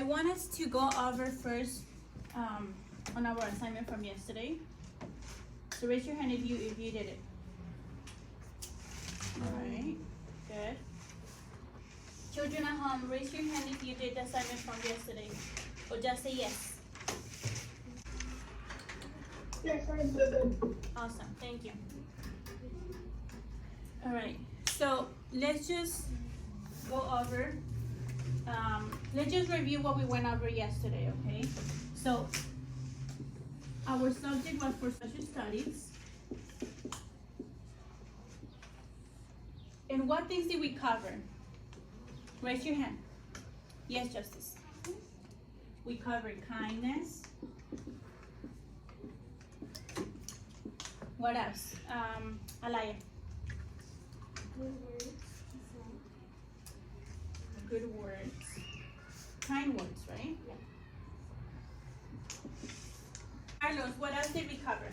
I want us to go over first on our assignment from yesterday. So raise your hand if you did it. Alright, good. Children at home, raise your hand if you did the assignment from yesterday. Or just say yes. Yes, I did. Awesome, thank you. Alright, so let's just go over, let's just review what we went over yesterday, okay? So, our subject was for social studies. And what things did we cover? Raise your hand. Yes, Justice. We covered kindness. What else? Alaya. Good words. Kind words, right? Yeah. Carlos, what else did we cover?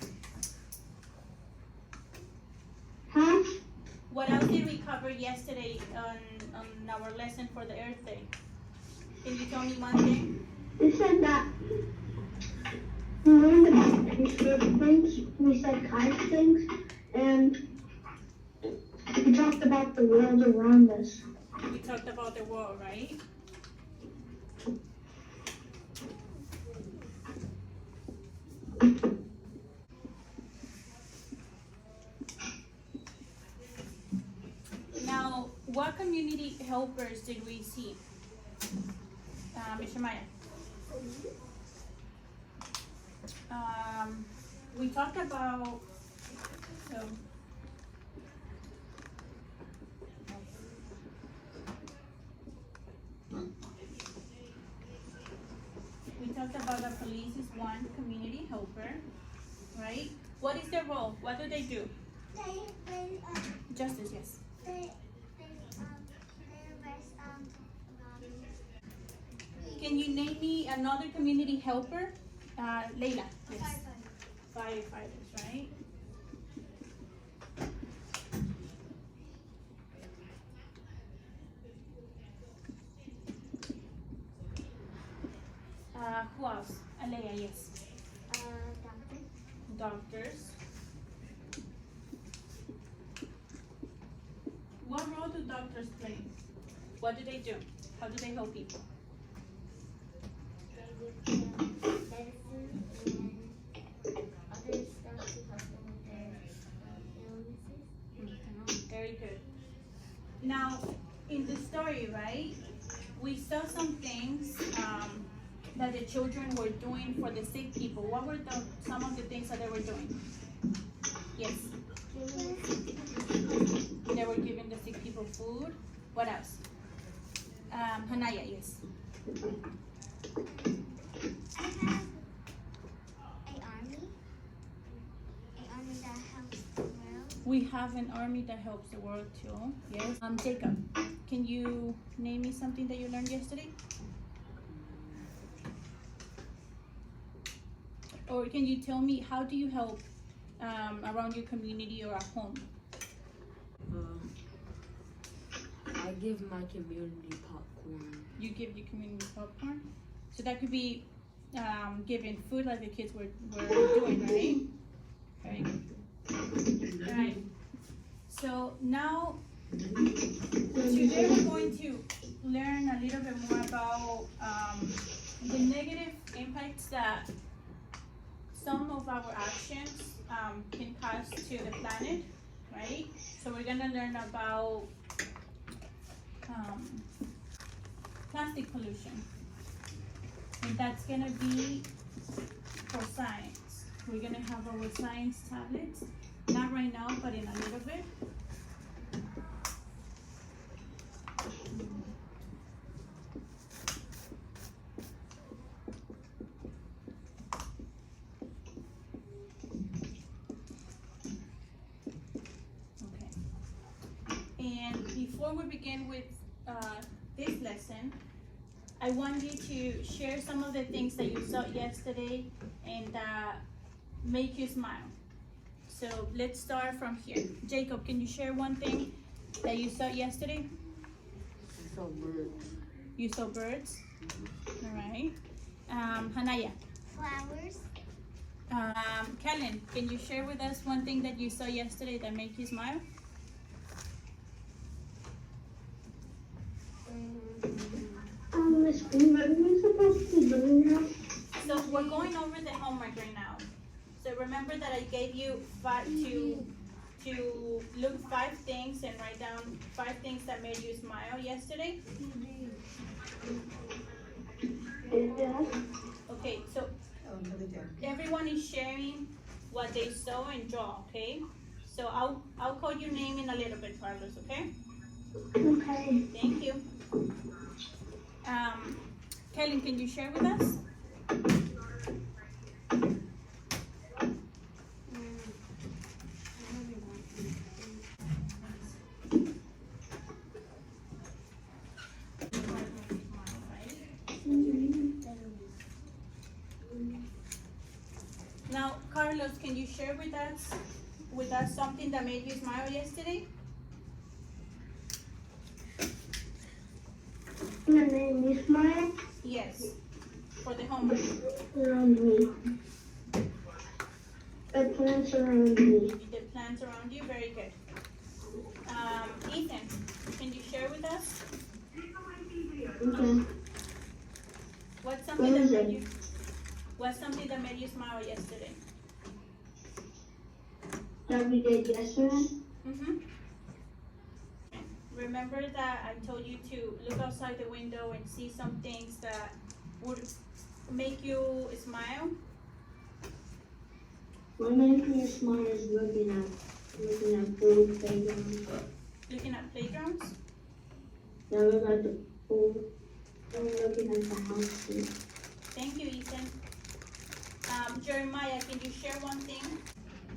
Huh? What else did we cover yesterday on our lesson for the Earth Day? Can you tell me one thing? We said that we learned about good things, we said kind things, and we talked about the world around us. We talked about the world, right? Now, what community helpers did we see? Mr. Maya. We talked about, so, we talked about the police is one community helper, right? What is their role? What do they do? Justice, yes. Can you name me another community helper? Leila, yes. Firefighters, right? Who else? Alea, yes. Doctors. What role do doctors play? What do they do? How do they help people? Very good. Now, in the story, right, we saw some things that the children were doing for the sick people. What were some of the things that they were doing? Yes. They were giving the sick people food. What else? Hanaya, yes. We have an army that helps the world too. Yes. Jacob, can you name me something that you learned yesterday? Or can you tell me how do you help around your community or at home? I give my community popcorn. You give your community popcorn? So that could be giving food like the kids were doing, right? Very good. Alright. So now today we're going to learn a little bit more about the negative impacts that some of our actions can cause to the planet, right? So we're gonna learn about plastic pollution, and that's gonna be for science. We're gonna have our science tablets, not right now, but in a little bit. And before we begin with this lesson, I want you to share some of the things that you saw yesterday and that make you smile. So let's start from here. Jacob, can you share one thing that you saw yesterday? I saw birds. You saw birds? All right. Hanaya. Flowers. Kellen, can you share with us one thing that you saw yesterday that made you smile? Miss Green, what are we supposed to be doing now? So we're going over the homework right now. So remember that I gave you to look 5 things and write down 5 things that made you smile yesterday? Yeah. Okay, so everyone is sharing what they saw and draw, okay? So I'll call your name in a little bit, Carlos, okay? Okay. Thank you. Kellen, can you share with us? Now, Carlos, can you share with us something that made you smile yesterday? My name is Maya. Yes, for the homework. Around me. The plants around me. The plants around you, very good. Ethan, can you share with us Okay. what's something that made you smile yesterday? That we did yesterday. Mm-hmm. Remember that I told you to look outside the window and see some things that would make you smile? What made me smile is looking at pool playground. Looking at playgrounds? Yeah, look at the pool. I'm looking at the house too. Thank you, Ethan. Jeremiah, can you share one thing?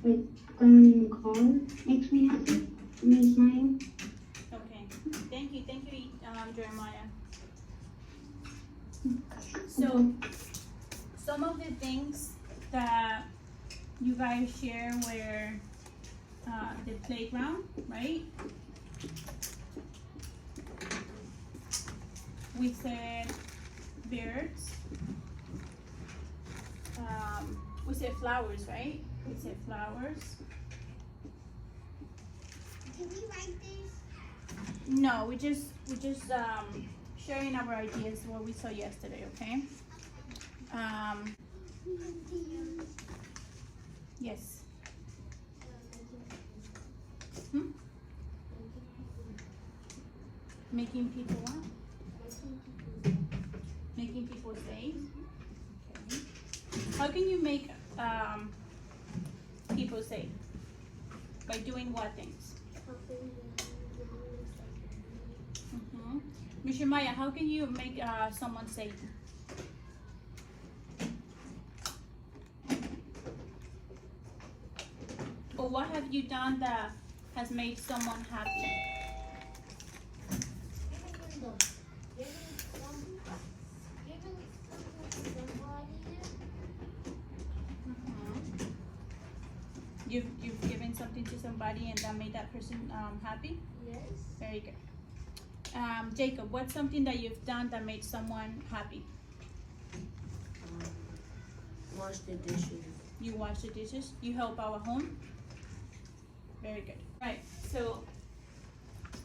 Going in the car makes me happy. Me smiling. Okay, thank you, Jeremiah. So, some of the things that you guys share were the playground, right? We said birds. We said flowers, right? We said flowers. Can we write this? No, we just sharing our ideas what we saw yesterday, okay? Yes. Making people what? Making people safe. Okay. How can you make people safe? By doing what things? Mr. Maya, how can you make someone safe? Or what have you done that has made someone happy? You've given something to somebody and that made that person happy? Yes. Very good. Jacob, what's something that you've done that made someone happy? Wash the dishes. You wash the dishes? You help our home? Very good. Right, so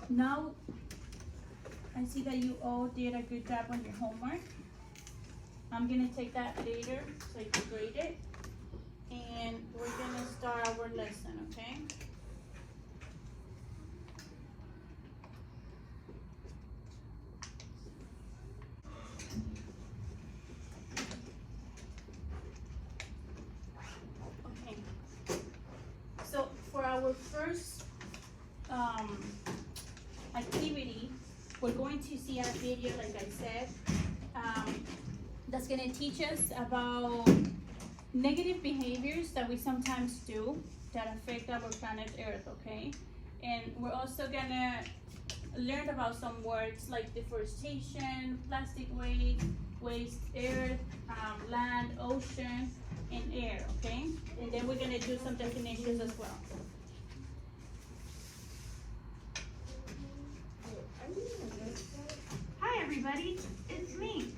now I see that you all did a good job on your homework. I'm gonna take that later so you can grade it. And we're gonna start our lesson, okay? Okay. So for our first activity, we're going to see a video, like I said, that's gonna teach us about negative behaviors that we sometimes do that affect our planet Earth, okay? And we're also gonna learn about some words like deforestation, plastic waste, earth, land, ocean, and air, okay? And then we're gonna do some definitions as well. Hi everybody, it's me,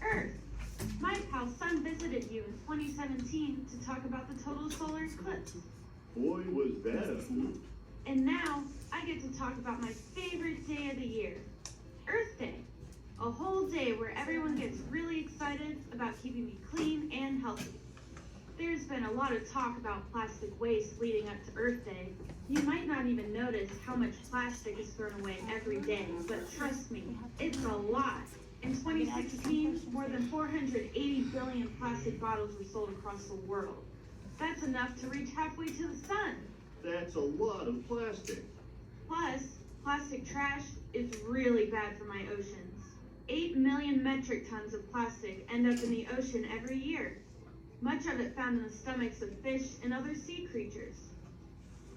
Earth. My power how Sun visited you in 2017 to talk about the total solar eclipse. Boy, was that a hoot. And now, I get to talk about my favorite day of the year, Earth Day. A whole day where everyone gets really excited about keeping me clean and healthy. There's been a lot of talk about plastic waste leading up to Earth Day. You might not even notice how much plastic is thrown away every day, but trust me, it's a lot. In 2016, more than 480 billion plastic bottles were sold across the world. That's enough to reach halfway to the sun. That's a lot of plastic. Plus, plastic trash is really bad for my oceans. 8 million metric tons of plastic end up in the ocean every year. Much of it found in the stomachs of fish and other sea creatures.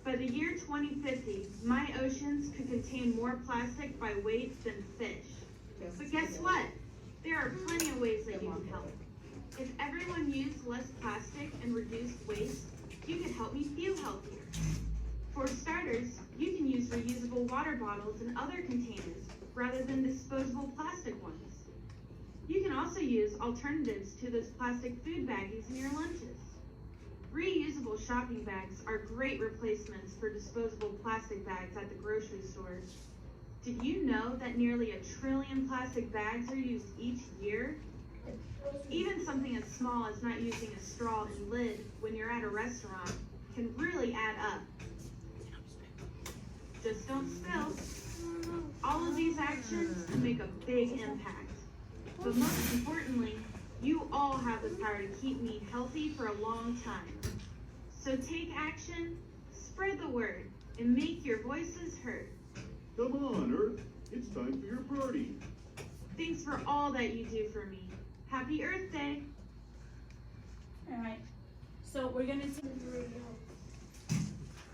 By the year 2050, my oceans could contain more plastic by weight than fish. But guess what? There are plenty of ways that you can help. If everyone used less plastic and reduced waste, you could help me feel healthier. For starters, you can use reusable water bottles and other containers rather than disposable plastic ones. You can also use alternatives to those plastic food baggies in your lunches. Reusable shopping bags are great replacements for disposable plastic bags at the grocery store. Did you know that nearly 1 trillion plastic bags are used each year? Even something as small as not using a straw and lid when you're at a restaurant can really add up. Just don't spill. All of these actions can make a big impact. But most importantly, you all have the power to keep me healthy for a long time. So take action, spread the word, and make your voices heard. Come on, Earth. It's time for your party. Thanks for all that you do for me. Happy Earth Day! Alright, so we're gonna see.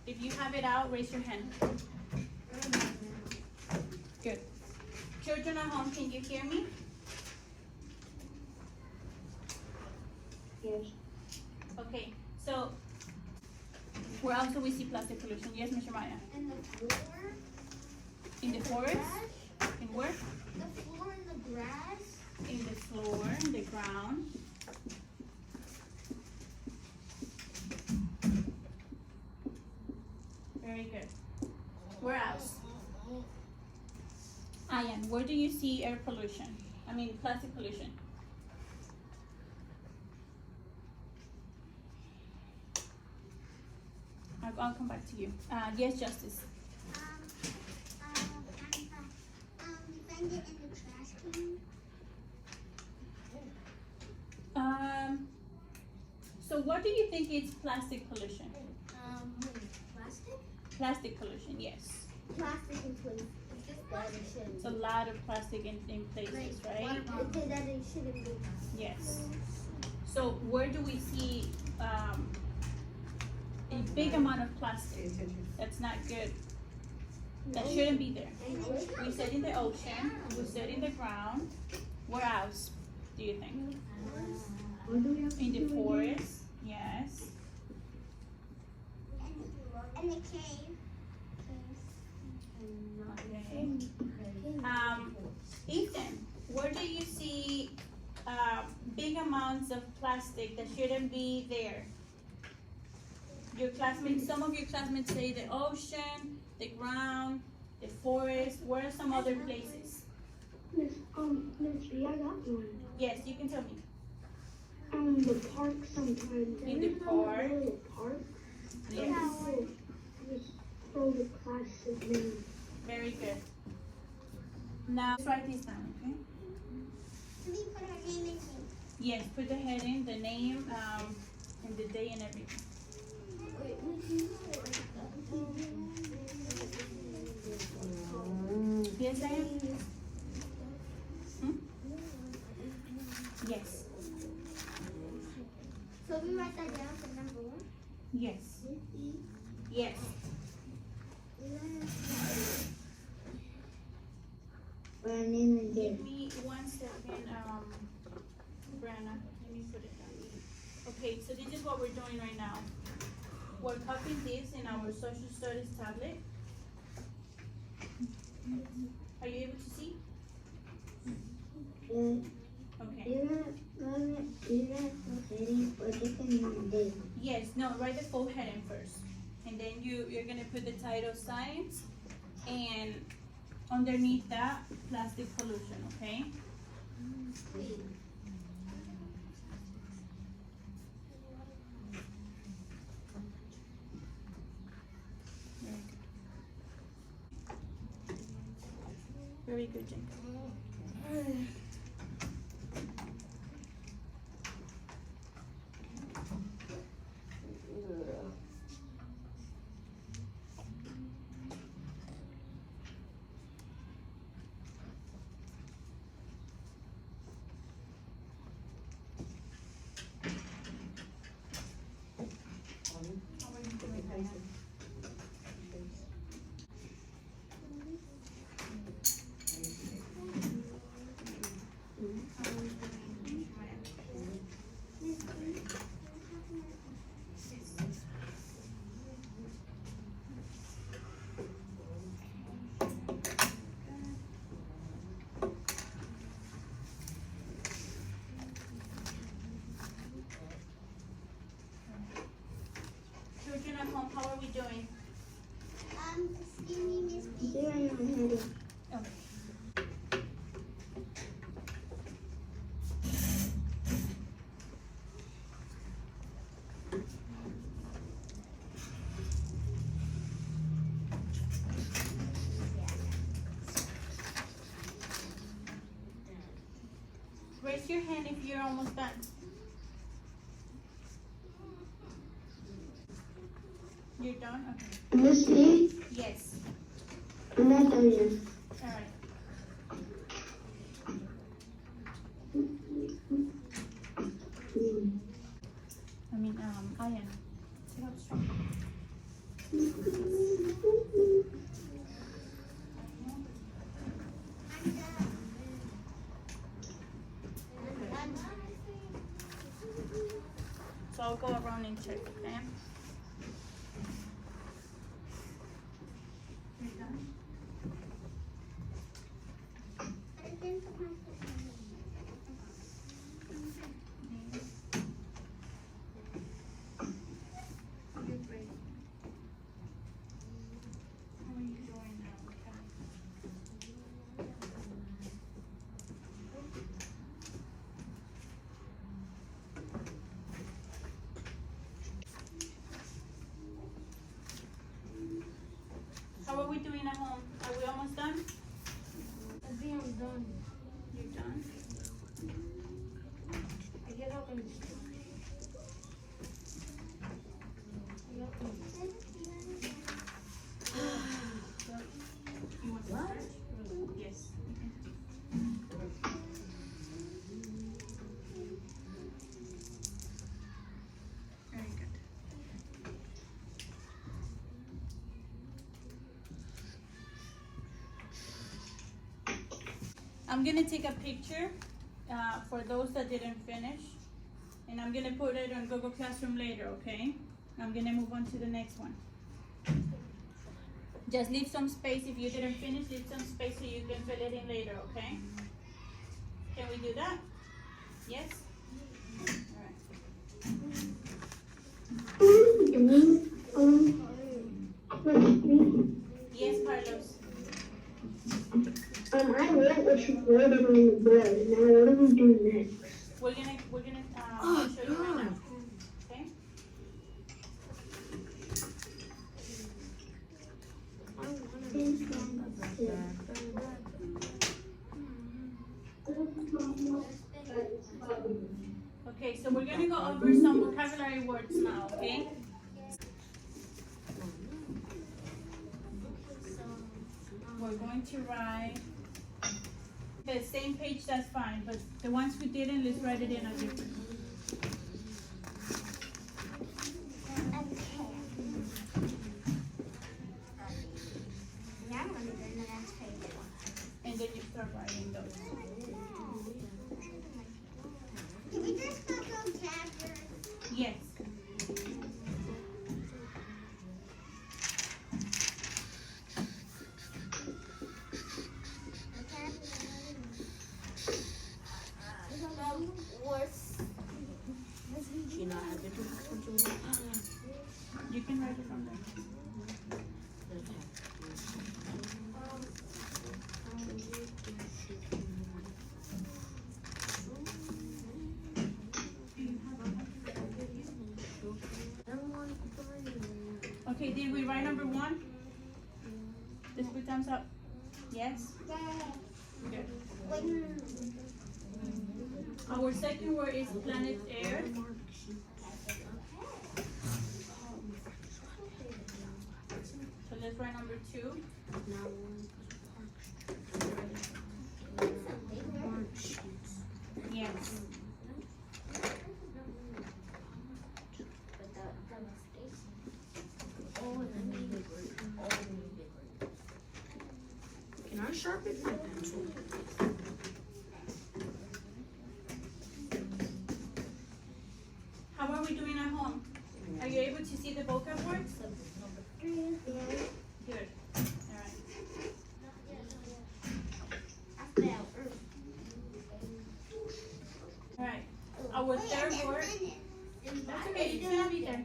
If you have it out, raise your hand. Good. Children at home, can you hear me? Yes. Okay, so where else do we see plastic pollution? Yes, Mr. Maya. And the floor. In the forest? In where? The floor and the grass. In the floor, in the ground. Very good. Where else? Ayan, where do you see air pollution? I mean plastic pollution. I'll come back to you. Yes, Justice. You find it in the trash can. So what do you think is plastic pollution? Plastic? Plastic pollution, yes. Plastic in place. It's just plastic. It's a lot of plastic in places, right? Okay, that it shouldn't be. Yes. So where do we see a big amount of plastic? That's not good. That shouldn't be there. We said in the ocean, we said in the ground. Where else do you think? In the forest, yes. And the cave. Okay. Ethan, where do you see big amounts of plastic that shouldn't be there? Your classmates, some of your classmates say the ocean, the ground, the forest. Where are some other places? Miss B, I got one. Yes, you can tell me. The park sometimes. In the park? The park. Yes. Just throw the plastic in. Very good. Now let's write this down, okay? Can we put our name in here? Yes, put the heading, the name, and the day and everything. Yes, Diane? Yes. So we write that down for number 1. Yes. Yes. My name is Give me 1 second, Brianna. Let me put it down. Okay, so this is what we're doing right now. We're copying this in our social studies tablet. Are you able to see? Okay. You Yes, no, write the full heading first. And then you're gonna put the title science and underneath that, plastic pollution, okay? Very good, Jacob. Children at home, how are we doing? Excuse me, Miss B. Zero on heading. Okay. Raise your hand if you're almost done. You're done? Okay. Miss B, Yes. I'm not done yet. Alright. Ayan. Sit up straight. So I'll go around and check, okay? You're done? You're great. How are you doing now? Okay. How are we doing at home? Are we almost done? I think I'm done. You're done? I get up and You want to start? Yes. Very good. I'm gonna take a picture for those that didn't finish, and I'm gonna put it on Google Classroom later, okay? I'm gonna move on to the next one. Just leave some space if you didn't finish, leave some space so you can fill it in later, okay? Can we do that? Yes? Alright. Yes, Carlos. I read what you wrote on the board. Now what do we do next? We're gonna I'll show you right now. Okay? Okay, so we're gonna go over some vocabulary words now, okay? We're going to write the same page, that's fine, but the ones we didn't, let's write it in a different. Now I'm gonna go to the next page. And then you start writing those. Can we just go vocabulary? Yes. she not having too much control. Okay, did we write number 1? Let's put thumbs up. Yes? Good. Our second word is planet Earth. So let's write number 2. Yes. Can I sharpen my pencil? How are we doing at home? Are you able to see the vocab words? Good. Alright. Alright. Our third word. That's okay, it's gonna be there.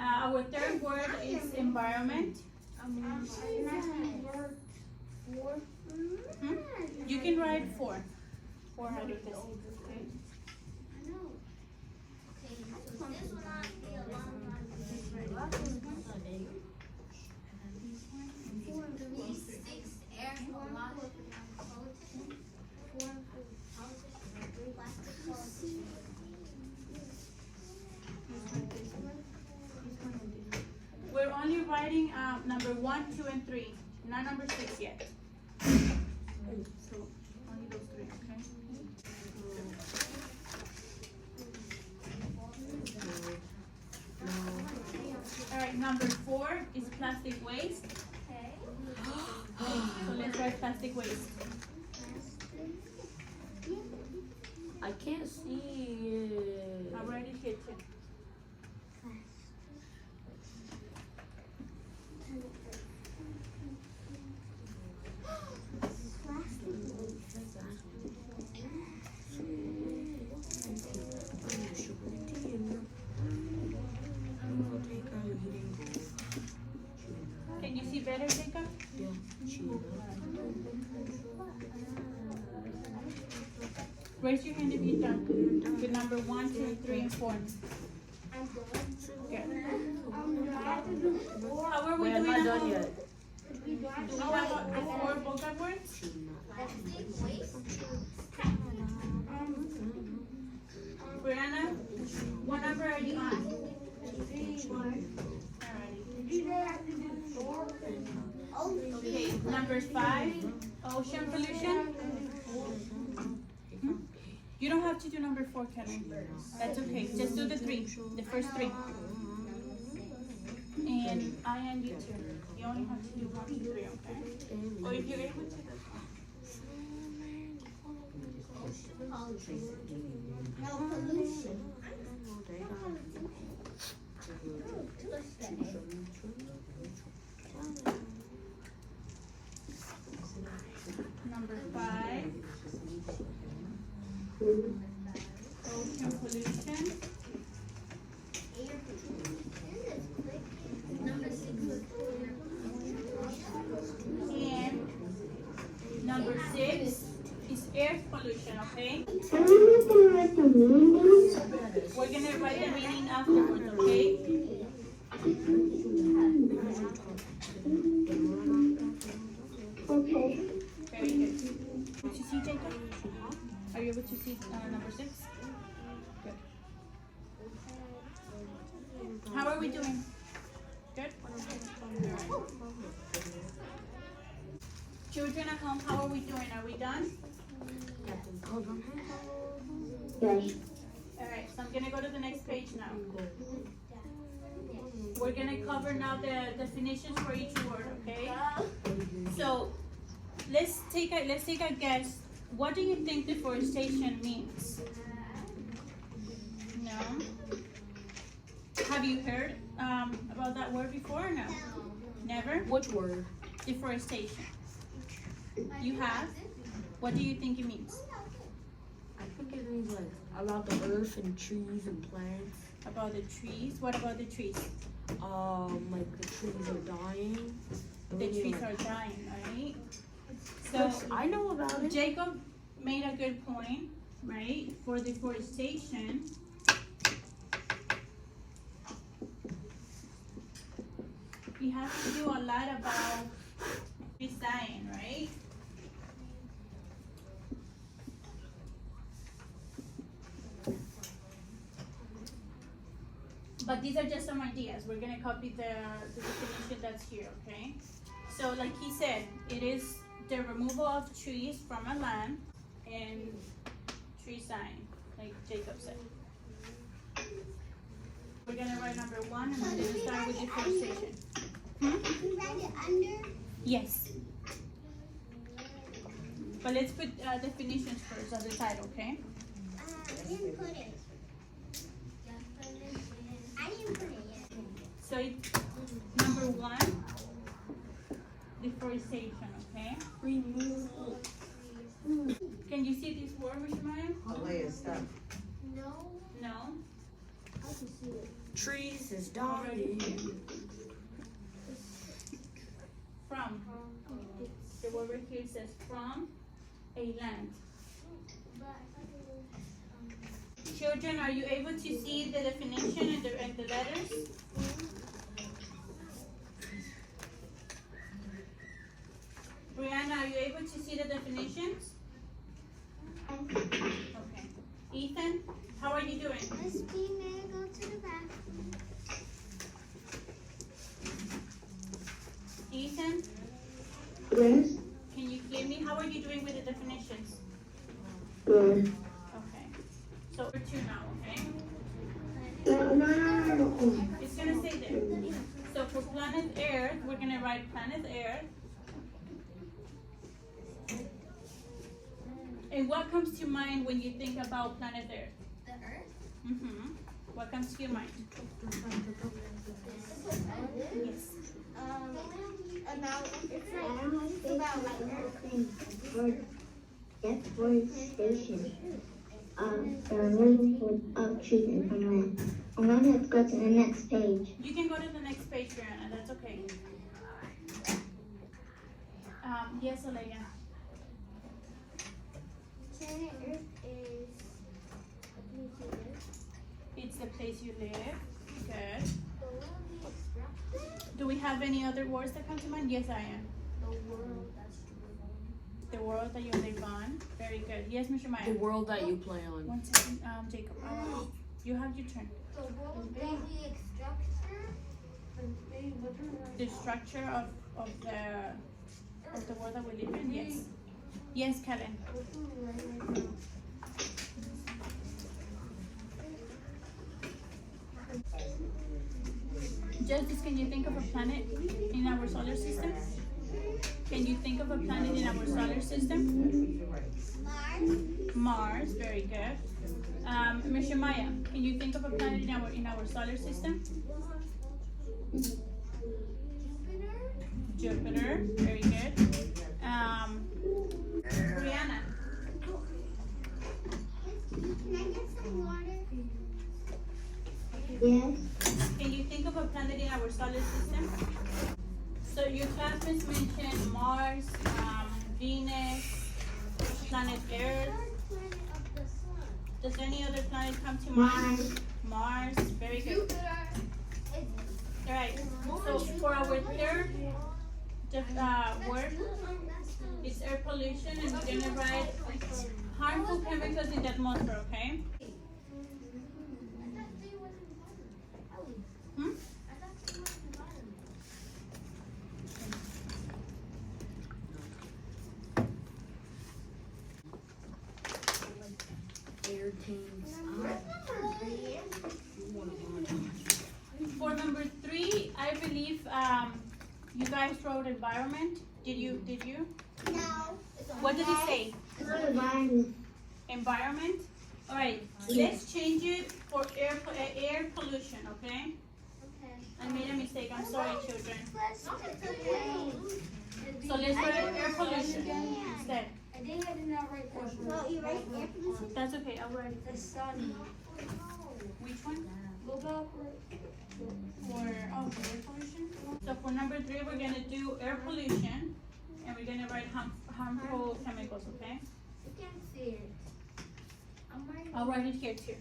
Our third word is environment. You can write 4. 4 out of this. Okay. We're only writing number 1, 2, and 3, not number 6 yet. So only those 3, okay? All right, number 4 is plastic waste. So let's write plastic waste. I can't see it. I'll write it here too. Can you see better, Jacob? Yeah, Raise your hand if you're done with number 1, 2, 3, and 4. Good. How are we Wait, I'm doing not at done home? yet. Do we have the 4 vocab words? Brianna, what number are you on? Alrighty. Okay, number 5, ocean pollution. You don't have to do number 4, Kevin. That's okay. Just do the 3, the first 3. And I and you too. You only have to do 1, 2, 3, okay? Or if you're able to. No pollution. Number 5, ocean pollution. And number 6 is air pollution, okay? Can we can write the meaning? We're gonna write the meaning afterwards, okay? Okay. Very good. Did you see, Jacob? Are you able to see number 6? Good. How are we doing? Good? Children at home, how are we doing? Are we done? Yes. Alright, so I'm gonna go to the next page now. We're gonna cover now the definitions for each word, okay? So let's take a guess. What do you think deforestation means? No? Have you heard about that word before or no? Never? Which word? Deforestation. You have? What do you think it means? I think it means like about the earth and trees and plants. About the trees? What about the trees? Like the trees are dying. The trees are dying, right? So I know about it. Jacob made a good point, right? For deforestation. have to do a lot about design, right? But these are just some ideas. We're gonna copy the definition that's here, okay? So like he said, it is the removal of trees from a land and tree sign, like Jacob said. We're gonna write number 1 and we're gonna start with differentiation. Can you write it under? Yes. But let's put definitions first as the title, okay? I didn't put it. I didn't put it yet. So it's number 1, deforestation, okay? Removal. Can you see this word, Mr. Maya? No. No? I can see it. Trees is dying. From. The word right here says from a land. Children, are you able to see the definition and the letters? Brianna, are you able to see the definitions? Okay. Ethan, how are you doing? Miss B, may I go to the bathroom? Ethan, Yes. can you hear me? How are you doing with the definitions? Good. Okay. So we're 2 now, okay? No. It's gonna stay there. So for planet Earth, we're gonna write planet Earth. And what comes to mind when you think about planet Earth? The earth? Mm-hmm. What comes to your mind? Yes. About it's about like Deforestation. The removal of trees and from land. And then let's go to the next page. You can go to the next page, Brianna. That's okay. Yes, Olaya. planet Earth is a place you live. It's the place you live. Good. The world we extract. Do we have any other words that come to mind? Yes, I am. The world that's to live on. The world that you live on. Very good. Yes, Mr. The Maya. world that you play on. 1 second, Jacob. You have your turn. The world that we extract. The structure of the world that we live in. Yes. Yes, Kellen. Justice, can you think of a planet in our solar system? Can you think of a planet in our solar system? Mars? Mars, very good. Mr. Maya, can you think of a planet in our solar system? Jupiter, very good. Brianna, Can I get some water? Yes. can you think of a planet in our solar system? So your classmates mentioned Mars, Venus, planet Earth. Planet of the sun. Does any other planet come to mind? Mars, very good. Jupiter. Alright, so for our third word, it's air pollution, and we're gonna write harmful chemicals in the atmosphere, okay? Hmm? Air teams. For number 3, I believe you guys wrote environment. Did you? No. What did it say? Environment? Alright, let's change it for air pollution, okay? Okay. I made a mistake, I'm sorry children. It's okay. So let's write air pollution instead. I think I did not write that. Well, you write air pollution? That's okay, I'll write it. The sun. Which one? Go back. For air pollution. So for number 3, we're gonna do air pollution, and we're gonna write harmful chemicals, okay? You can't see it. I'm writing. I'll write it here too.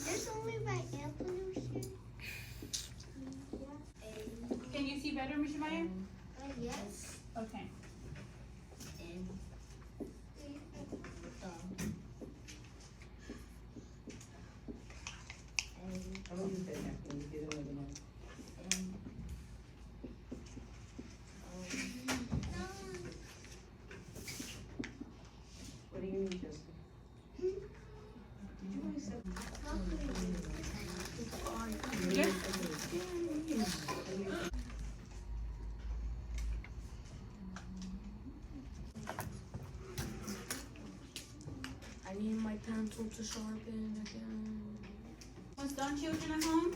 Just only write air pollution. pencil to sharpen again. Almost done, children at home?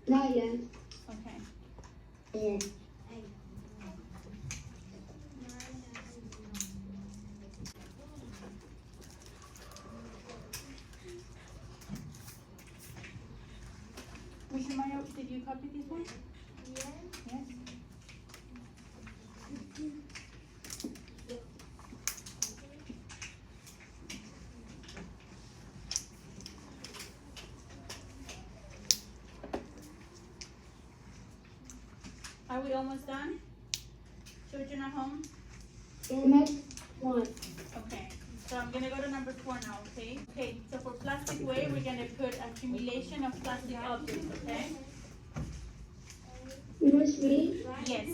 Not yet. Okay. Yeah. Mr. Mario, did you copy this one? Yes. Yes. Are we almost done? Children at home? The next one. Okay, so I'm gonna go to number 4 now, okay? Okay, so for plastic waste, we're gonna put accumulation of plastic objects, okay? Miss me? Yes.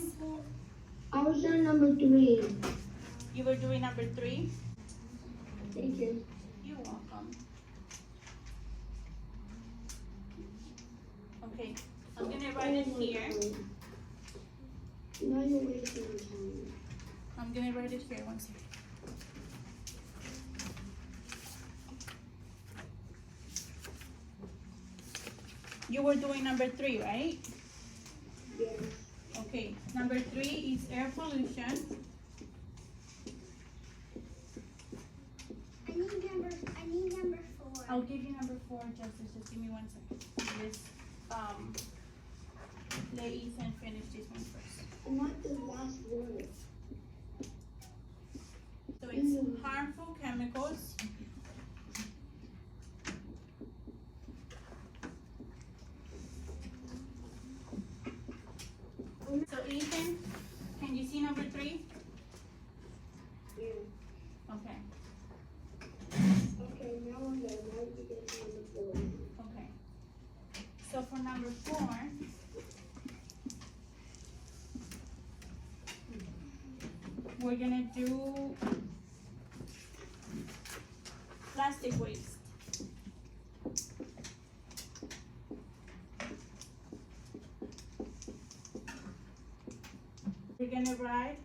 I was on number 3. You were doing number 3? Thank you. You're welcome. Okay, I'm gonna write it here. Now you're wasting your time. I'm gonna write it here, one second. You were doing number 3, right? Yes. Okay, number 3 is air pollution. I need number 4. I'll give you number 4, Justice, just give me 1 second. Let's, let Ethan finish this one first. I want the last word. So it's harmful chemicals. So Ethan, can you see number 3? Yeah. Okay, Okay, now I'm done. Now you get to number 4. okay. So for number 4, we're gonna do plastic waste. We're gonna write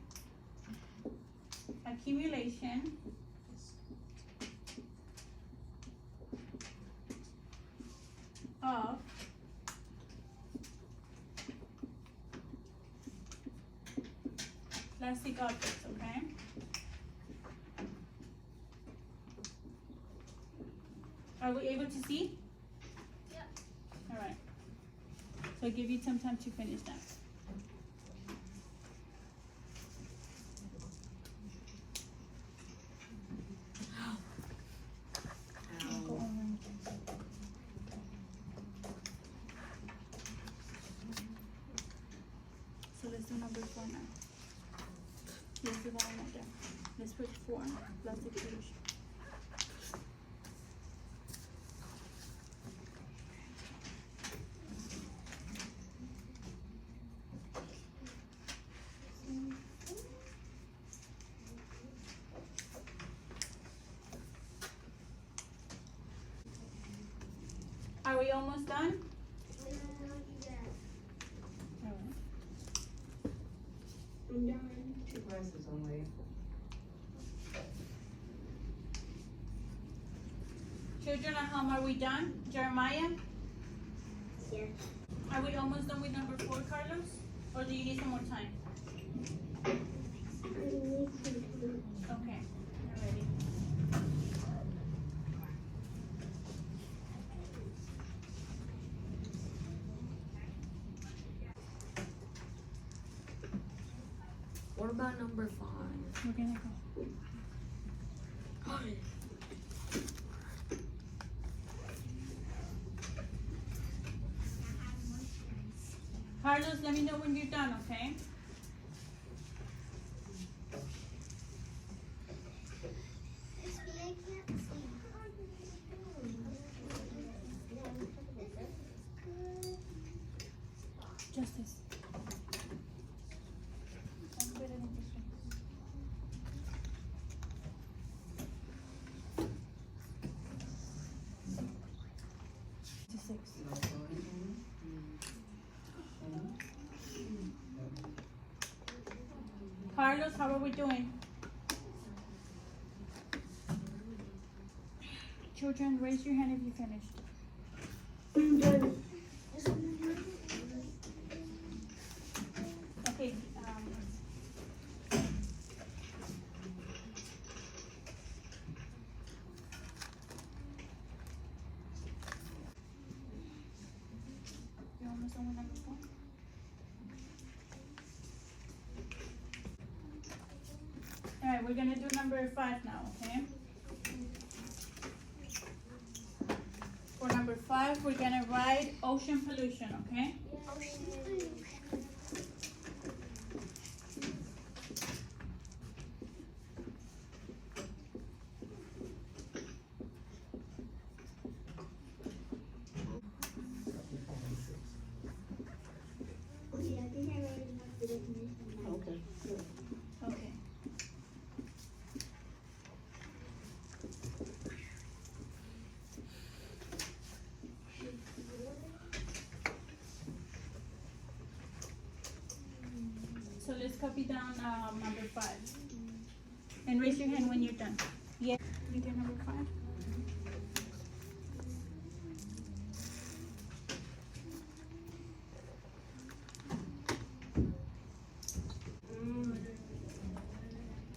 accumulation of plastic objects, okay? Are we able to see? Yep. Alright. So I'll give you some time to finish that. Go over. So let's do number 4 now. Let's do that one right there. Let's put 4, plastic pollution. Are we almost done? Alright. I'm done. 2 glasses only. Children at home, are we done? Jeremiah? Yes. Are we almost done with number 4, Carlos? Or do you need some more time? I need some time. Okay, I'm ready. What about number 5? We're gonna go. Carlos, let me know when you're done, okay? Miss B, I can't see. Justice. Carlos, how are we doing? Children, raise your hand if you finished. I'm done. Okay, you're almost done with number 4? Alright, we're gonna do number 5 now, okay? For number 5, we're gonna write ocean pollution, okay? Okay, I think I already have the definition. Okay. Okay. So let's copy down number 5. And raise your hand when you're done. Yeah. You did number 5?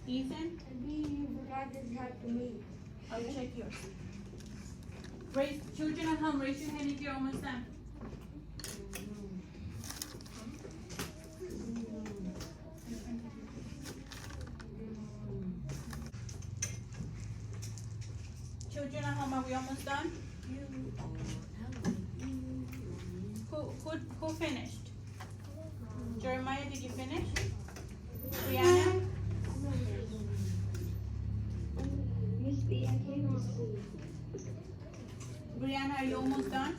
Ethan? You forgot to talk to me. I'll check yours. Raise, children at home, raise your hand if you're almost done. Children at home, are we almost done? Who finished? Jeremiah, did you finish? Brianna? Miss B, I can't see. Brianna, are you almost done?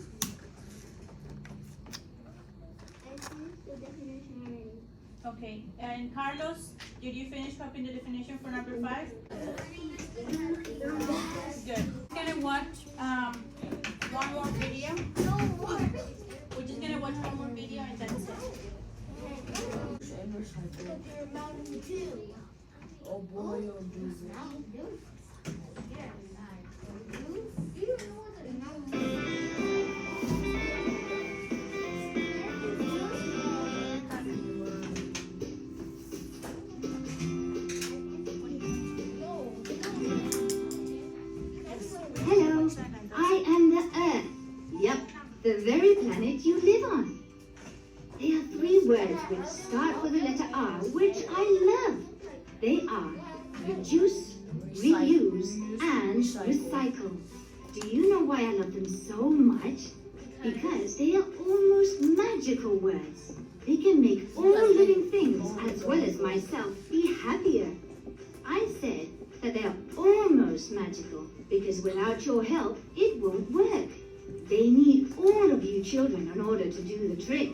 I finished the definition already. Okay, and Carlos, did you finish copying the definition for number 5? Good. We're gonna watch one more video. We're just gonna watch one more video and that's it. Oh boy, oh Jesus. Hello, I am the Earth. Yep, the very planet you live on. There are 3 words which start with the letter R, which I love. They are reduce, reuse, and recycle. Do you know why I love them so much? Because they are almost magical words. They can make all living things, as well as myself, be happier. I said that they are almost magical because without your help, it won't work. They need all of you children in order to do the trick.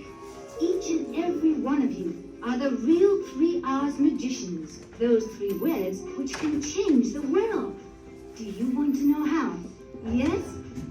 Each and every one of you are the real 3 R's magicians. Those 3 words which can change the world. Do you want to know how? Yes?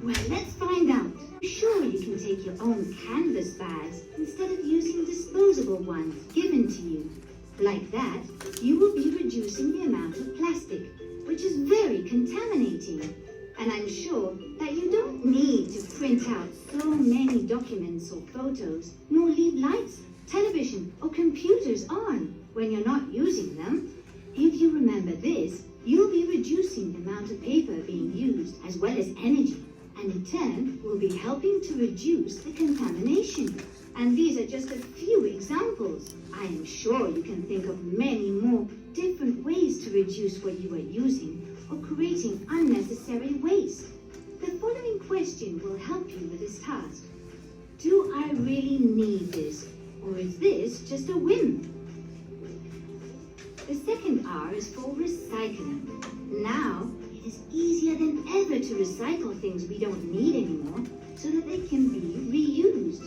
Well, let's find out. Sure, you can take your own canvas bags instead of using disposable ones given to you. Like that, you will be reducing the amount of plastic, which is very contaminating. And I'm sure that you don't need to print out so many documents or photos, nor leave lights, television, or computers on when you're not using them. If you remember this, you'll be reducing the amount of paper being used as well as energy, and in turn will be helping to reduce the contamination. And these are just a few examples. I am sure you can think of many more different ways to reduce what you are using or creating unnecessary waste. The following question will help you with this task. Do I really need this, or is this just a whim? The second R is for recycling. Now, it is easier than ever to recycle things we don't need anymore so that they can be reused.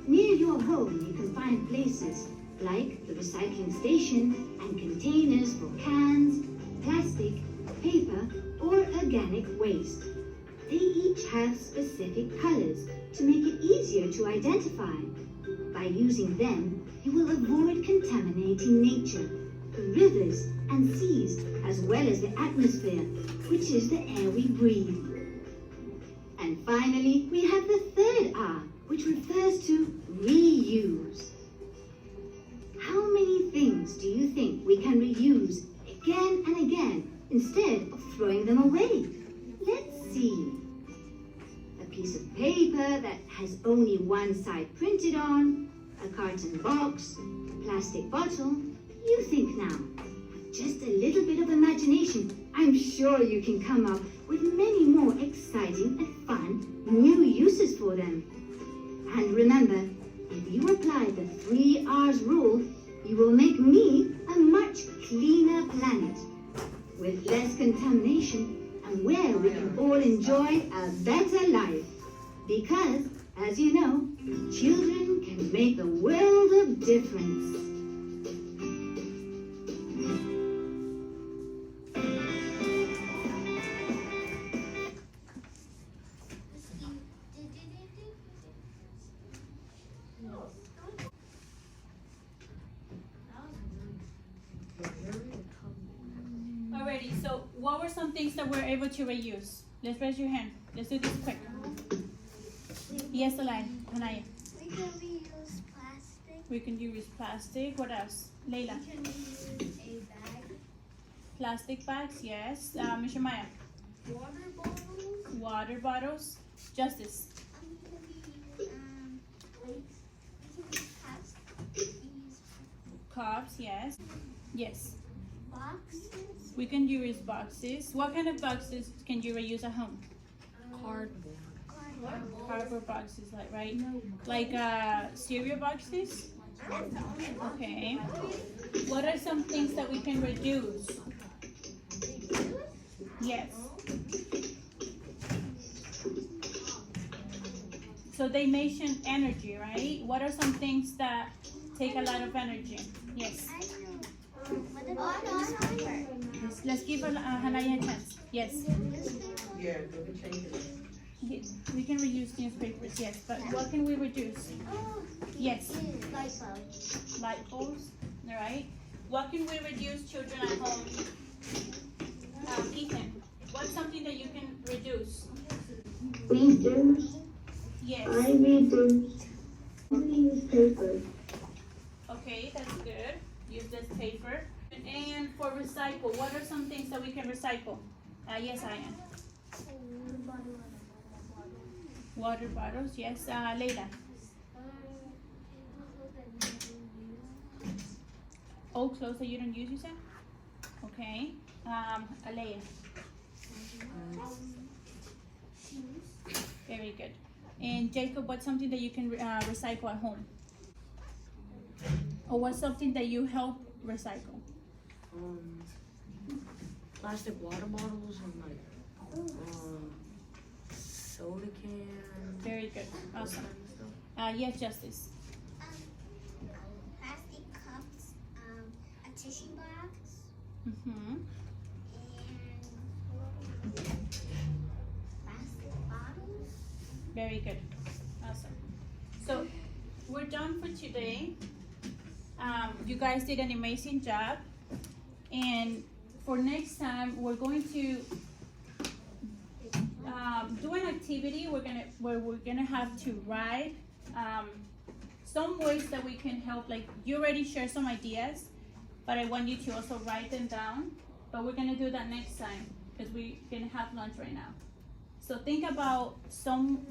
Near your home, you can find places like the recycling station and containers for cans, plastic, paper, or organic waste. They each have specific colors to make it easier to identify. By using them, you will avoid contaminating nature, the rivers and seas, as well as the atmosphere, which is the air we breathe. finally, we have the third R, which refers to reuse. How many things do you think we can reuse again and again instead of throwing them away? Let's see. A piece of paper that has only one side printed on, a carton box, a plastic bottle. You think now. With just a little bit of imagination, I'm sure you can come up with many more exciting and fun new uses for them. And remember, if you apply the 3 R's rule, you will make me a much cleaner planet with less contamination and where we can all enjoy a better life. Because, as you know, children can make a world of difference. Alrighty, so what were some things that we're able to reuse? Let's raise your hand. Let's do this quick. Yes, Anaya. We can reuse plastic. We can use plastic. What else? Layla. We can use a bag. Plastic bags, yes. Miss Maya. Water bottles. Water bottles. Justice. We can plates. We can use cups. We can use Cups, yes. Yes. boxes. We can use boxes. What kind of boxes can you reuse at home? Cardboard. Cardboard boxes, like, right? Like cereal boxes? Okay. What are some things that we can reduce? Yes. So they mentioned energy, right? What are some things that take a lot of energy? Yes. I know. What about newspaper? Let's give Hanaya a chance. Yes. Yeah, we can change it. Yes. We can reuse newspapers, yes. But what can we reduce? Yes. Light bulbs. Light bulbs, all right. What can we reduce, children at home? Ethan, what's something that you can reduce? Reduce. Yes. I reduce newspaper. Okay, that's good. Use this paper. And for recycle, what are some things that we can recycle? Yes, I am. Water bottles, yes. Leila. Old clothes that you don't use, you said? Okay. Alea. Very good. And Jacob, what's something that you can recycle at home? Or what's something that you help recycle? Plastic water bottles and like soda cans. Very good. Awesome. Yes, Justice. Plastic cups. A tissue box. Mm-hmm. And plastic bottles. Very good. Awesome. So we're done for today. You guys did an amazing job. And for next time, we're going to do an activity. Where we're gonna have to write some ways that we can help. Like, you already shared some ideas, but I want you to also write them down. But we're gonna do that next time because we're gonna have lunch right now. So think about some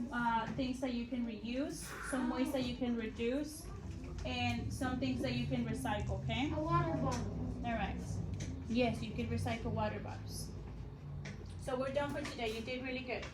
things that you can reuse, some ways that you can reduce, and some things that you can recycle, okay? A water bottle. All right. Yes, you can recycle water bottles. So we're done for today. You did really good.